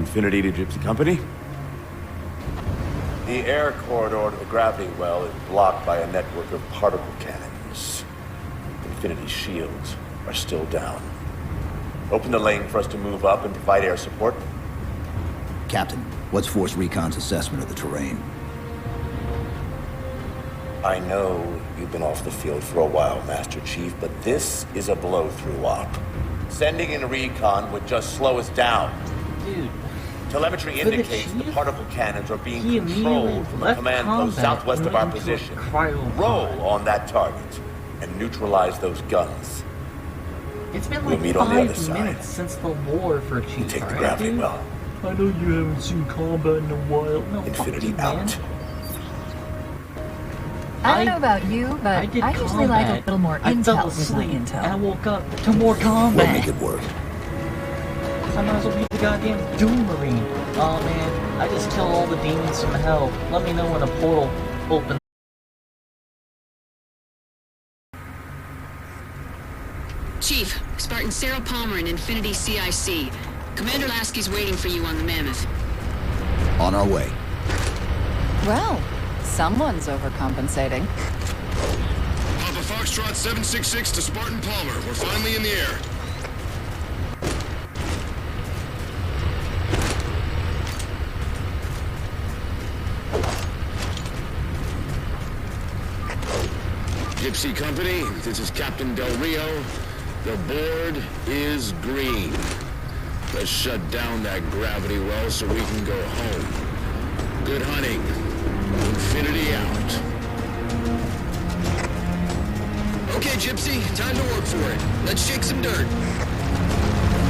Infinity to Gypsy Company? The air corridor to the gravity well is blocked by a network of particle cannons. Infinity's shields are still down. Open the lane for us to move up and provide air support. Captain, what's Force Recon's assessment of the terrain? I know you've been off the field for a while, Master Chief, but this is a blow-through op. Sending in recon would just slow us down. Dude. Telemetry indicates the particle cannons are being controlled from a command post southwest of our position. Roll on that target and neutralize those guns. It's been We'll like meet on the other 5 side. minutes since the war for Chief. Take the gravity dude? well. I know you haven't seen combat in a while. No, Infinity fuck you, man. out. I don't know about you, but I usually like a little more I intel fell with my asleep, intel. and I woke up to more We'll combat. make it work. I might as well be the goddamn Doom Marine. Oh man, I just killed all the demons from hell. Let me know when a portal opens. Chief, Spartan Sarah Palmer in Infinity CIC. Commander Lasky's waiting for you on the Mammoth. On our way. Well, someone's overcompensating. Papa Foxtrot 766 to Spartan Palmer. We're finally in the air. Gypsy Company, this is Captain Del Rio. The board is green. Let's shut down that gravity well so we can go home. Good hunting. Infinity out. Okay, Gypsy, time to work for it. Let's shake some dirt.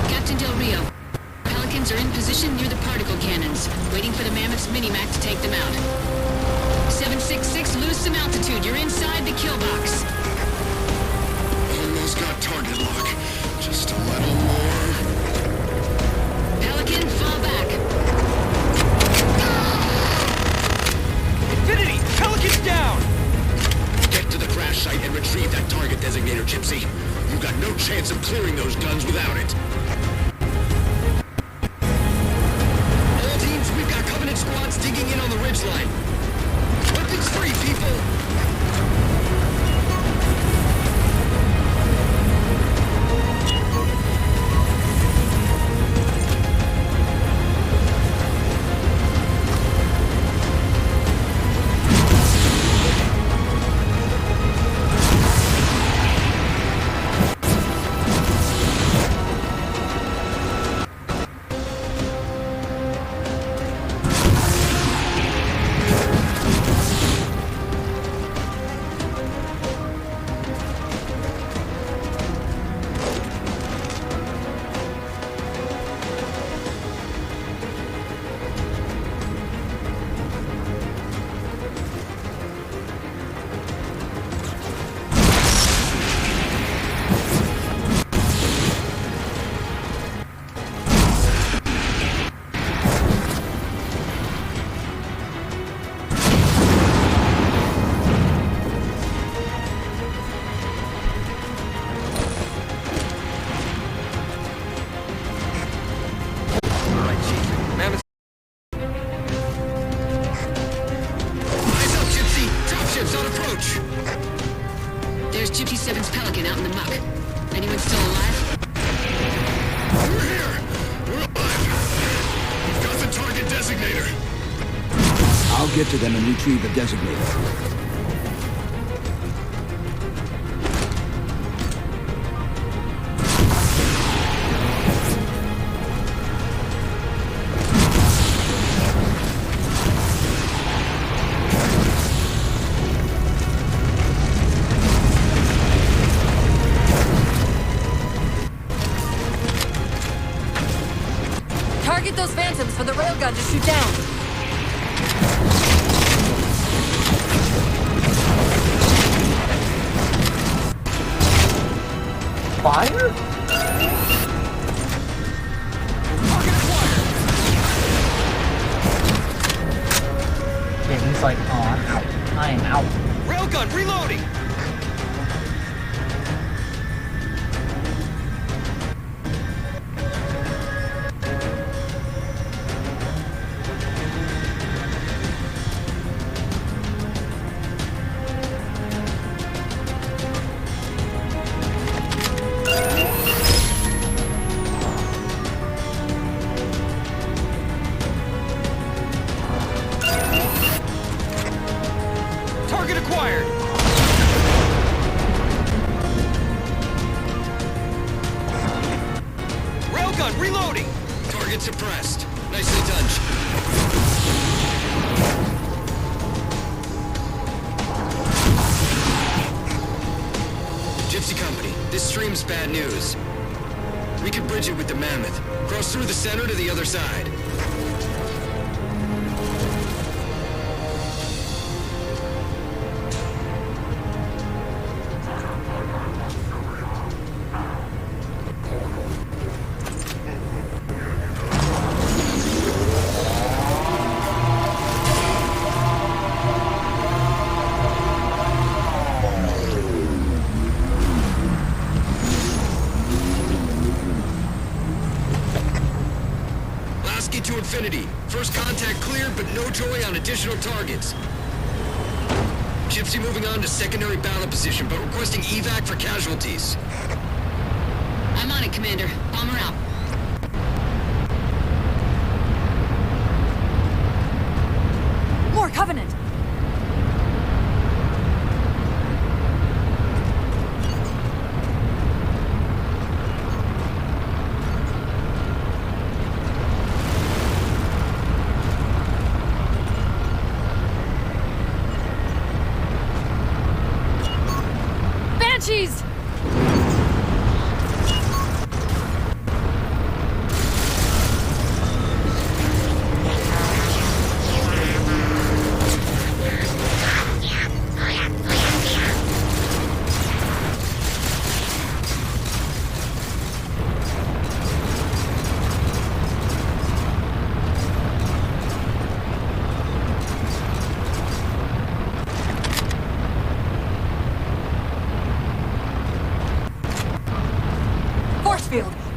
Captain Del Rio. Pelicans are in position near the particle cannons, waiting for the Mammoth's mini-mac to take them out. 766, lose some altitude. You're inside the kill box. Almost got target lock. Just a little more. Pelican, fall back. Infinity! Pelican's down! Get to the crash site and retrieve that target designator, Gypsy. You've got no chance of clearing those guns without it. All teams, we've got Covenant squads digging in on the ridgeline. Weapons free, people! There's Gypsy 7's Pelican out in the muck. Anyone still alive? We're here! We're alive! We've got the target designator! I'll get to them and retrieve the designator. Target those phantoms for the railgun to shoot down. Fire? Yeah, he's like, oh, I'm out. I am out. Railgun reloading! suppressed. Nicely done. Gypsy Company, this stream's bad news. We could bridge it with the Mammoth. Cross through the center to the other side. To infinity. First contact cleared, but no joy on additional targets. Gypsy moving on to secondary battle position, but requesting evac for casualties. I'm on it, Commander. Bomber out. More Covenant! Banshees!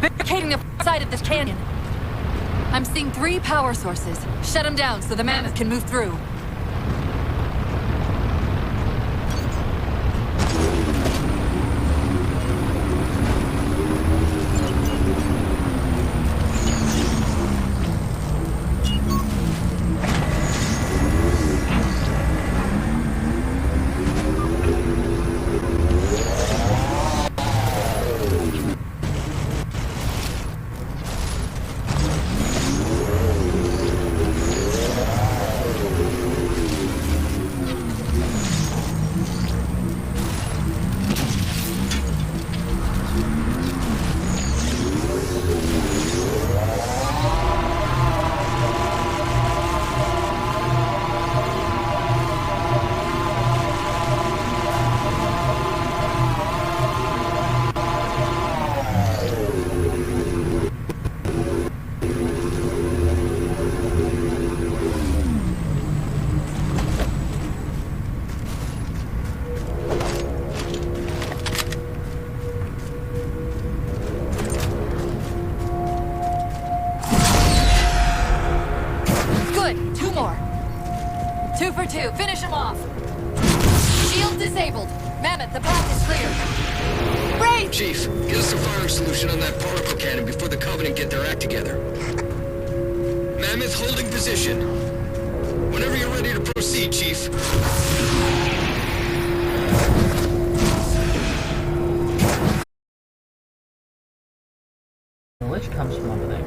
Barricading the side of this canyon. I'm seeing 3 power sources. Shut them down so the Mammoth can move through. Finish him off! Shield disabled! Mammoth, the path is clear! Brave! Chief, get us a firing solution on that particle cannon before the Covenant get their act together. Mammoth holding position. Whenever you're ready to proceed, Chief. The lich comes from over there.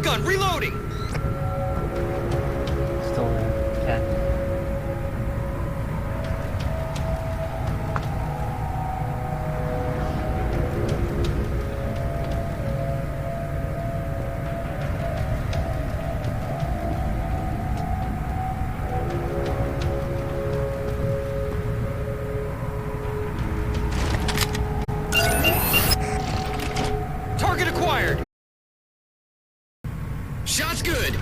Shotgun, reloading! Still there. Okay. Target acquired! Shot's good!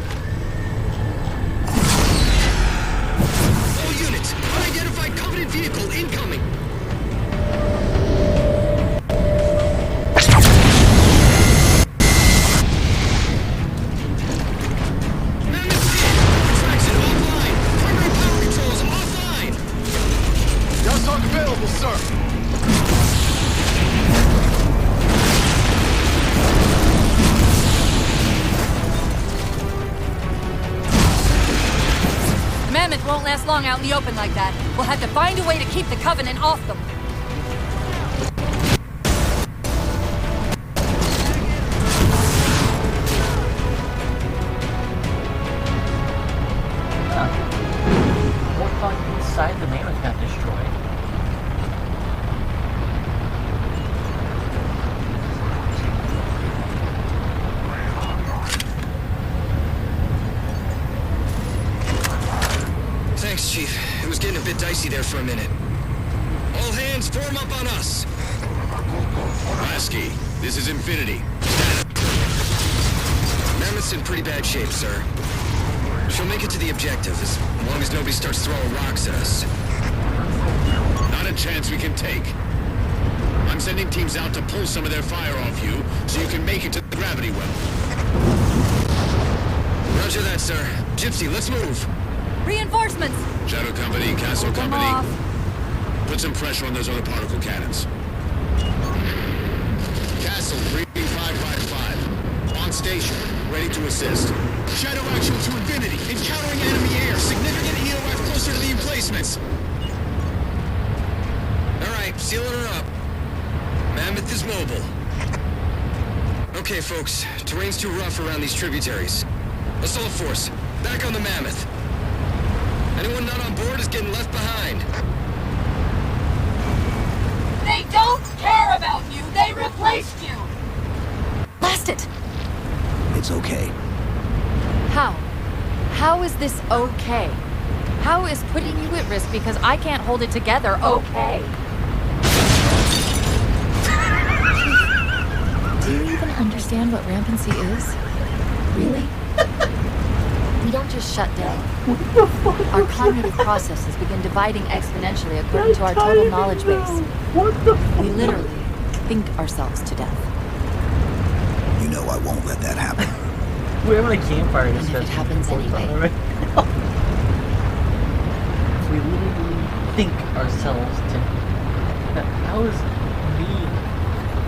All units, unidentified Covenant vehicle incoming! Mammoth's hit! Traction offline! Primary power controls offline! Gas talk available, sir. Mammoth won't last long out in the open like that. We'll have to find a way to keep the Covenant off them. Huh. Warthog inside the Mammoth got destroyed. Thanks, Chief. It was getting a bit dicey there for a minute. All hands form up on us! Lasky, this is Infinity. Mammoth's in pretty bad shape, sir. She'll make it to the objective as long as nobody starts throwing rocks at us. Not a chance we can take. I'm sending teams out to pull some of their fire off you, so you can make it to the gravity well. Roger that, sir. Gypsy, let's move. Reinforcements! Shadow Company, Castle Hold them Company, off. put some pressure on those other particle cannons. Castle, 3555. On station, ready to assist. Shadow action to Infinity. Encountering enemy air. Significant EOF closer to the emplacements. Alright, sealing her up. Mammoth is mobile. Okay, folks. Terrain's too rough around these tributaries. Assault force, back on the Mammoth. Anyone not on board is getting left behind. They don't care about you! They replaced you! Blast it! It's okay. How? How is this okay? How is putting you at risk because I can't hold it together okay? Do you even understand what rampancy is? Really? We don't just shut down. Our cognitive processes begin dividing exponentially according to our total knowledge base. We literally think ourselves to death. You know I won't let that happen. We're having a campfire And if discussion. it happens anyway. We literally think ourselves to. How is me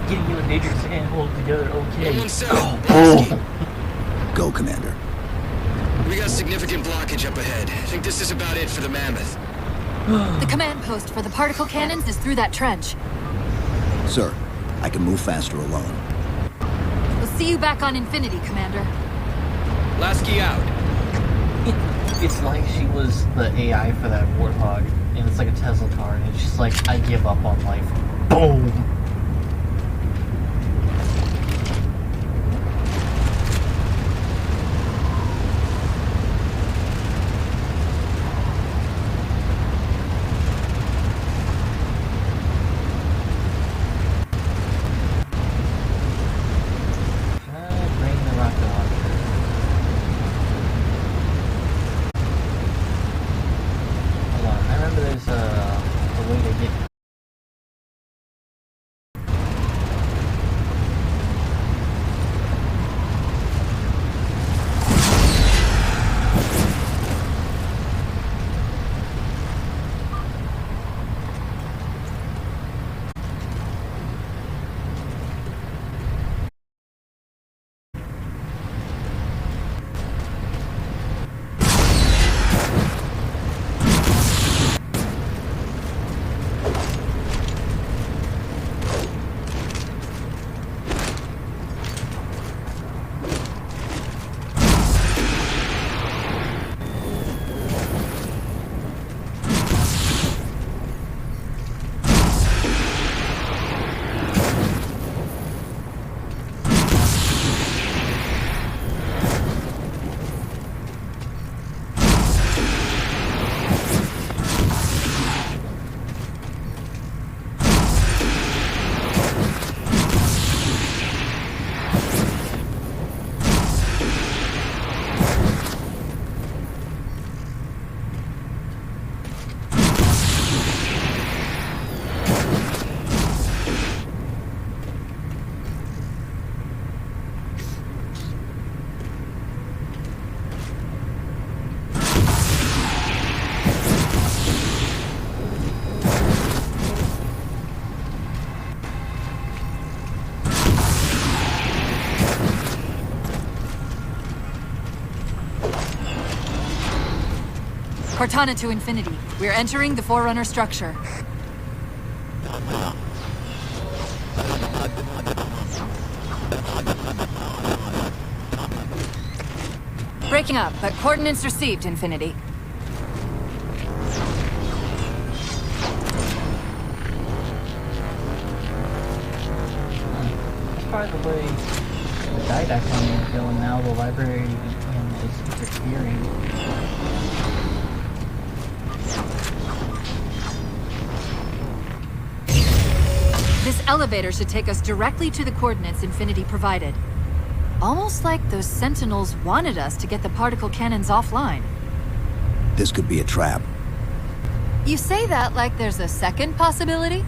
getting you a Nature's hand hold together okay? 117. Go, Commander. We got significant blockage up ahead. I think this is about it for the Mammoth. The command post for the particle cannons is through that trench. Sir, I can move faster alone. We'll see you back on Infinity, Commander. Lasky out. It's like she was the AI for that Warthog, and it's like a Tesla car, and it's just like, I give up on life. Boom! Cortana to Infinity. We're entering the Forerunner structure. Breaking up, but coordinates received, Infinity. That's probably the way the Didact one is going now. The library is interfering. This elevator should take us directly to the coordinates Infinity provided. Almost like those Sentinels wanted us to get the particle cannons offline. This could be a trap. You say that like there's a second possibility?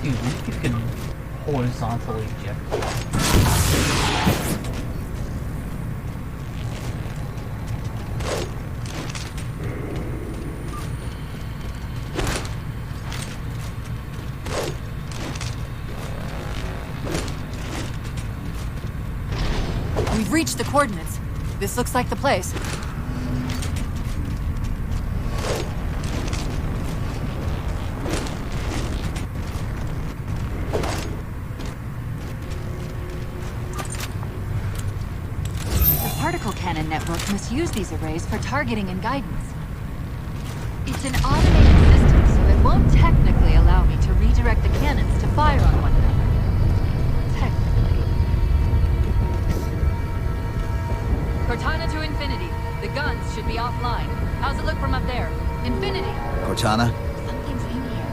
Dude, you can horizontally eject. We've reached the coordinates. This looks like the place. The particle cannon network must use these arrays for targeting and guidance. It's an automated system, so it won't technically allow me to redirect the cannons to fire on one another. Technically. Cortana to Infinity. The guns should be offline. How's it look from up there? Infinity. Cortana? Something's in here.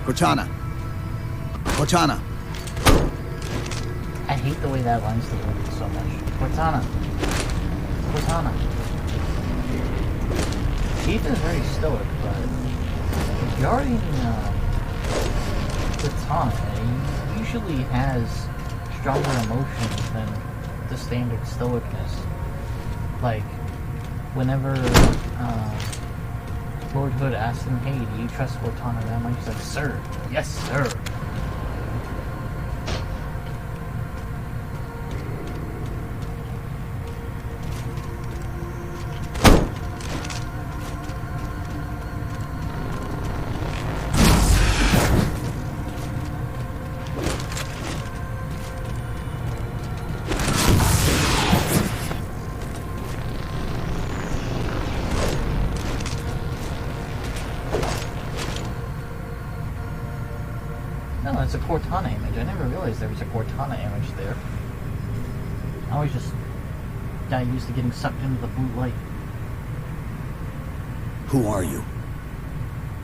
Cortana! Cortana! I hate the way that line's delivered so much. Cortana. Cortana. Ethan's very stoic, but regarding Cortana, he usually has stronger emotions than the standard stoicness. Like, whenever Lord Hood asked him, hey, do you trust Cortana that much? He's like, sir, yes, sir. No, it's a Cortana image. I never realized there was a Cortana image there. I always just got used to getting sucked into the blue light. Who are you?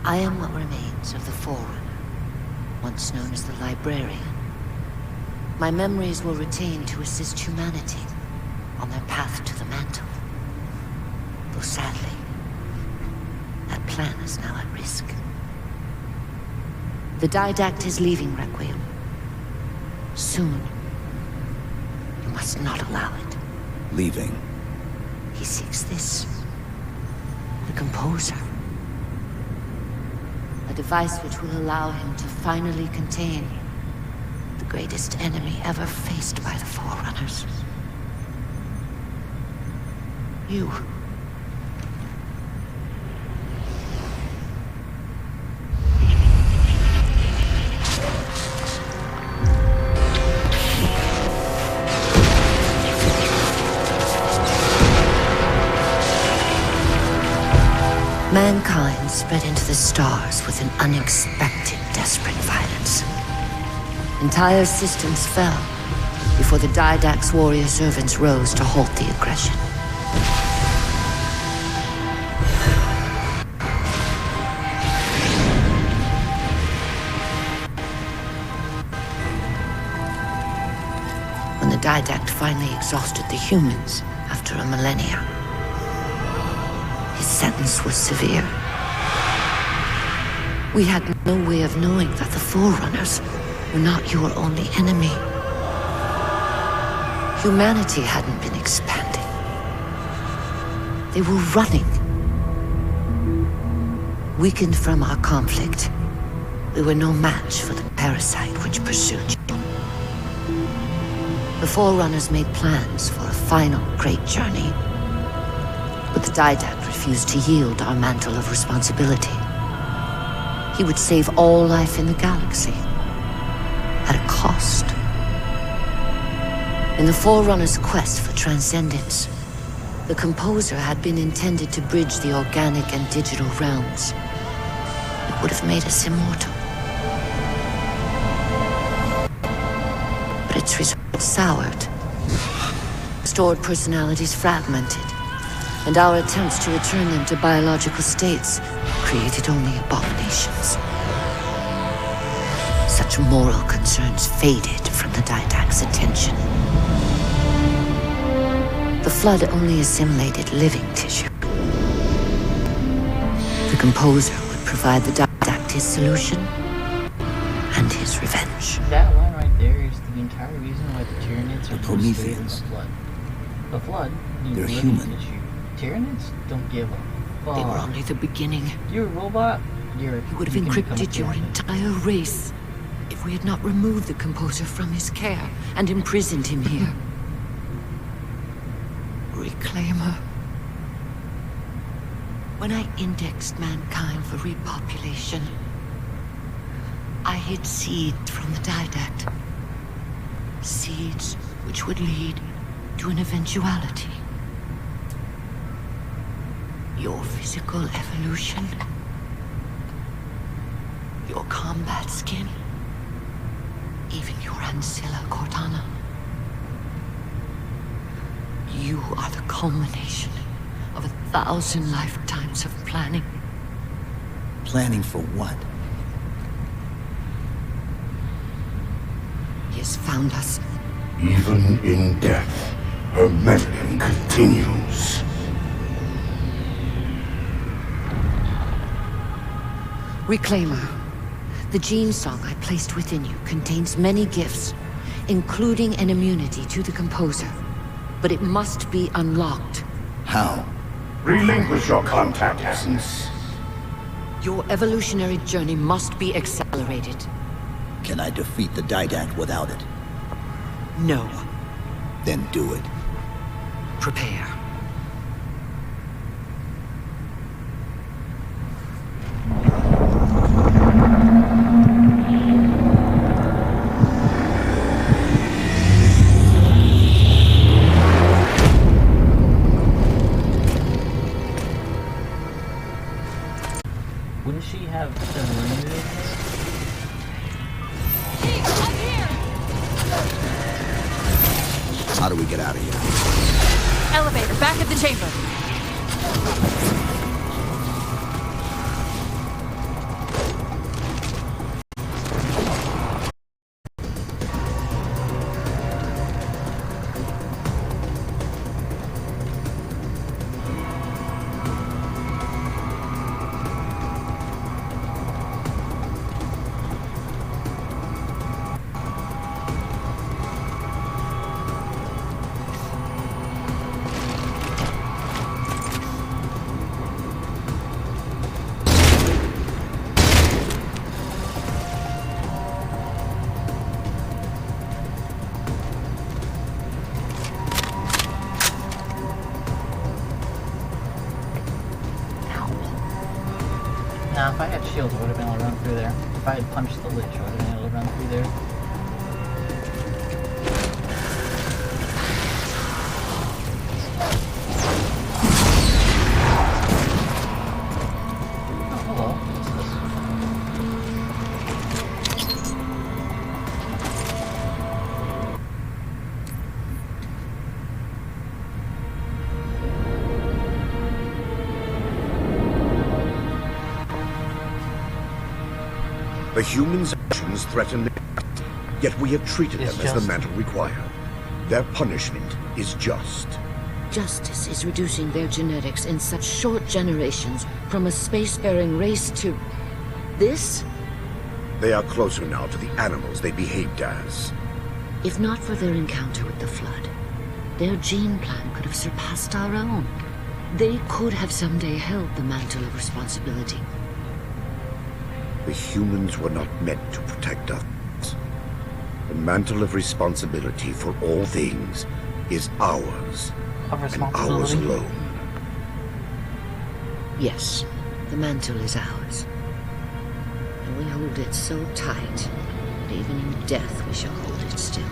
I am what remains of the Forerunner, once known as the Librarian. My memories were retained to assist humanity on their path to the mantle. Though sadly, that plan is now at risk. The Didact is leaving Requiem. Soon. You must not allow it. Leaving. He seeks this. The Composer. A device which will allow him to finally contain the greatest enemy ever faced by the Forerunners. You. Mankind spread into the stars with an unexpected, desperate violence. Entire systems fell before the Didact's warrior servants rose to halt the aggression. When the Didact finally exhausted the humans after a millennia, his sentence was severe. We had no way of knowing that the Forerunners were not your only enemy. Humanity hadn't been expanding. They were running. Weakened from our conflict, we were no match for the parasite which pursued you. The Forerunners made plans for a final great journey, but the Didact refused to yield our mantle of responsibility. He would save all life in the galaxy, at a cost. In the Forerunners' quest for transcendence, the Composer had been intended to bridge the organic and digital realms. It would have made us immortal. But its results soured. Stored personalities fragmented, and our attempts to return them to biological states created only abominations. Such moral concerns faded from the Didact's attention. The Flood only assimilated living tissue. The Composer would provide the Didact his solution and his revenge. That line right there is the entire reason why the Tyranids are Prometheans. the Flood. The Flood needs They're living human. tissue. Tyranids don't give a fuck. They were only the beginning. You're a robot. You would have you can become a encrypted your Tyranid. entire race if we had not removed the Composer from his care and imprisoned him here. Reclaimer. When I indexed mankind for repopulation, I hid seeds from the Didact. Seeds which would lead to an eventuality. Your physical evolution. Your combat skin. Even your ancilla Cortana. You are the culmination of 1,000 lifetimes of planning. Planning for what? He has found us. Even in death, her meddling continues. Reclaimer. The gene song I placed within you contains many gifts, including an immunity to the Composer. But it must be unlocked. How? Relinquish your contact essence. Your evolutionary journey must be accelerated. Can I defeat the Didact without it? No. Then do it. Prepare. Wouldn't she have eliminated this? How do we get out of here? Elevator, back at the chamber. Nah, if I had shields, I would have been able to run through there. If I had punched the Lich, I would have been able to run through there. Oh, hello. What's this? The humans' actions threaten the yet we have treated It's them as the just. mantle required. Their punishment is just. Justice is reducing their genetics in such short generations from a spacefaring race to... This They are closer now to the animals they behaved as. If not for their encounter with the Flood, their gene plan could have surpassed our own. They could have someday held the mantle of responsibility. The humans were not meant to protect us. The mantle of responsibility for all things is ours, Of and ours responsibility. alone. Yes, the mantle is ours. And we hold it so tight that even in death we shall hold it still.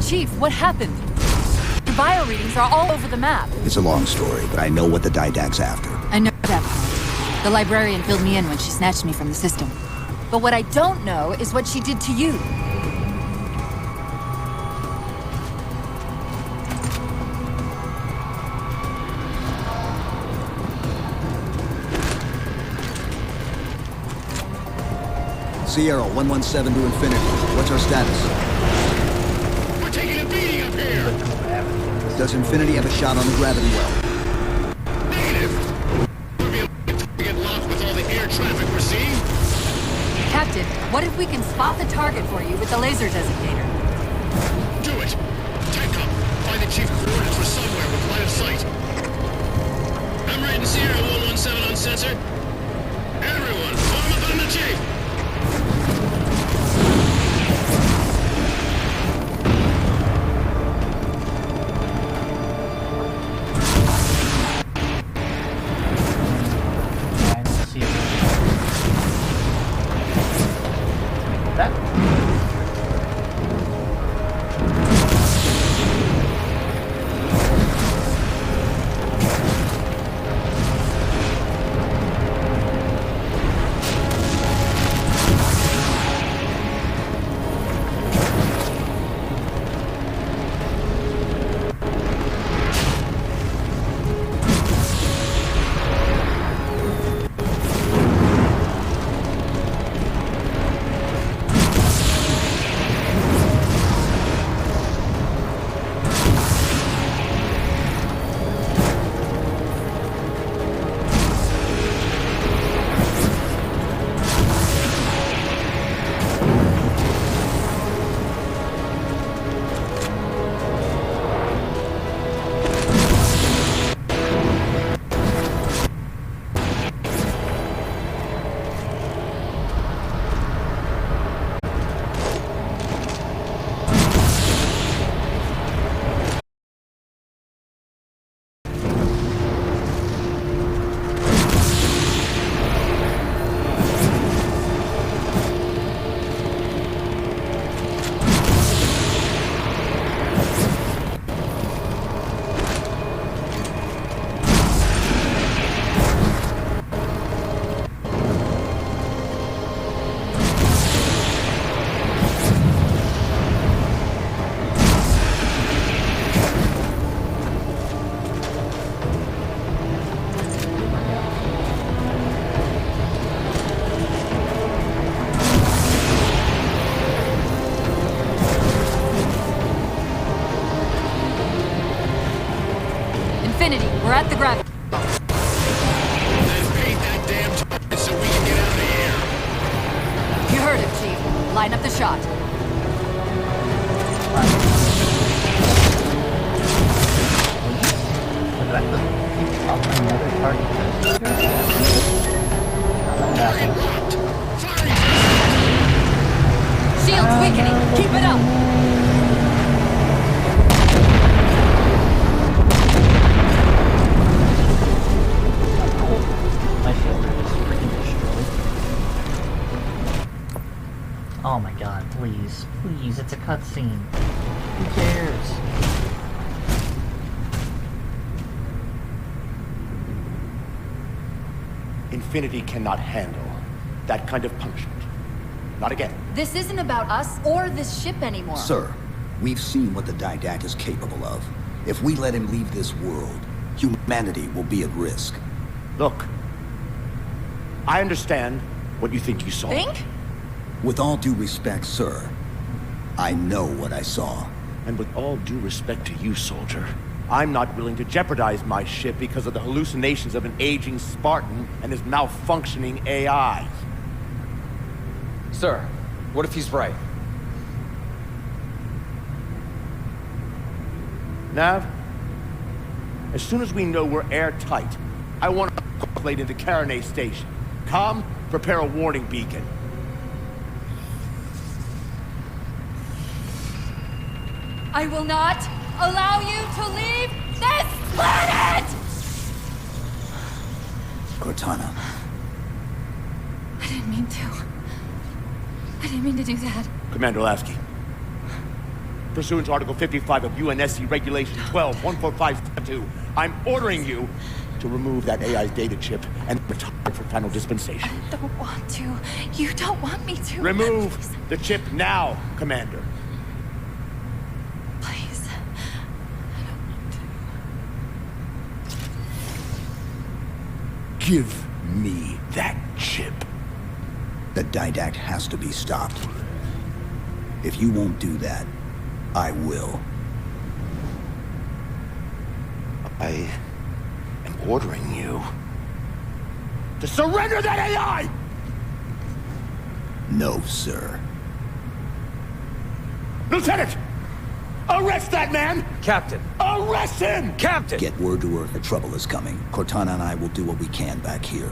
Chief, what happened? The bio readings are all over the map. It's a long story, but I know what the Didact's after. I know that part. The librarian filled me in when she snatched me from the system. But what I don't know is what she did to you. Sierra 117 to Infinity. What's our status? We're taking a beating up here! Does Infinity have a shot on the gravity well? Negative! We'll be able to get locked with all the air traffic we're seeing. Captain, what if we can spot the target for you with the laser designator? Do it! Tech up! Find the chief coordinates for somewhere with line of sight. I'm writing Sierra 117 on sensor. Everyone, form up on the chief! Alright, let's see that. Infinity, we're at the gravity. Then paint that damn target so we can get out of here. You heard him, Chief. Line up the shot. Another target. Target locked! Firing! Shields weakening. Keep it up. My shield is freaking destroyed. Oh my god, please. Please, it's a cutscene. Who cares? Infinity cannot handle that kind of punishment. Not again. This isn't about us or this ship anymore. Sir, we've seen what the Didact is capable of. If we let him leave this world, humanity will be at risk. Look, I understand what you think you saw. Think? With all due respect, sir, I know what I saw. And with all due respect to you, soldier, I'm not willing to jeopardize my ship because of the hallucinations of an aging Spartan and his malfunctioning AI. Sir, what if he's right? Nav, as soon as we know we're airtight, I want to calculate into Caranay Station. Com, prepare a warning beacon. I will not allow you to leave this planet! Cortana, I didn't mean to. I didn't mean to do that. Commander Lasky, pursuant to Article 55 of UNSC Regulation 12-145-2, I'm ordering you to remove that AI's data chip and retire for final dispensation. I don't want to. You don't want me to. Remove Please. the chip now, Commander. Please. I don't want to. Give me that chip. the Didact has to be stopped. If you won't do that, I will. I am ordering you to surrender that AI! No, sir. Lieutenant! Arrest that man! Captain! Arrest him! Captain! Get word to her if the trouble is coming. Cortana and I will do what we can back here.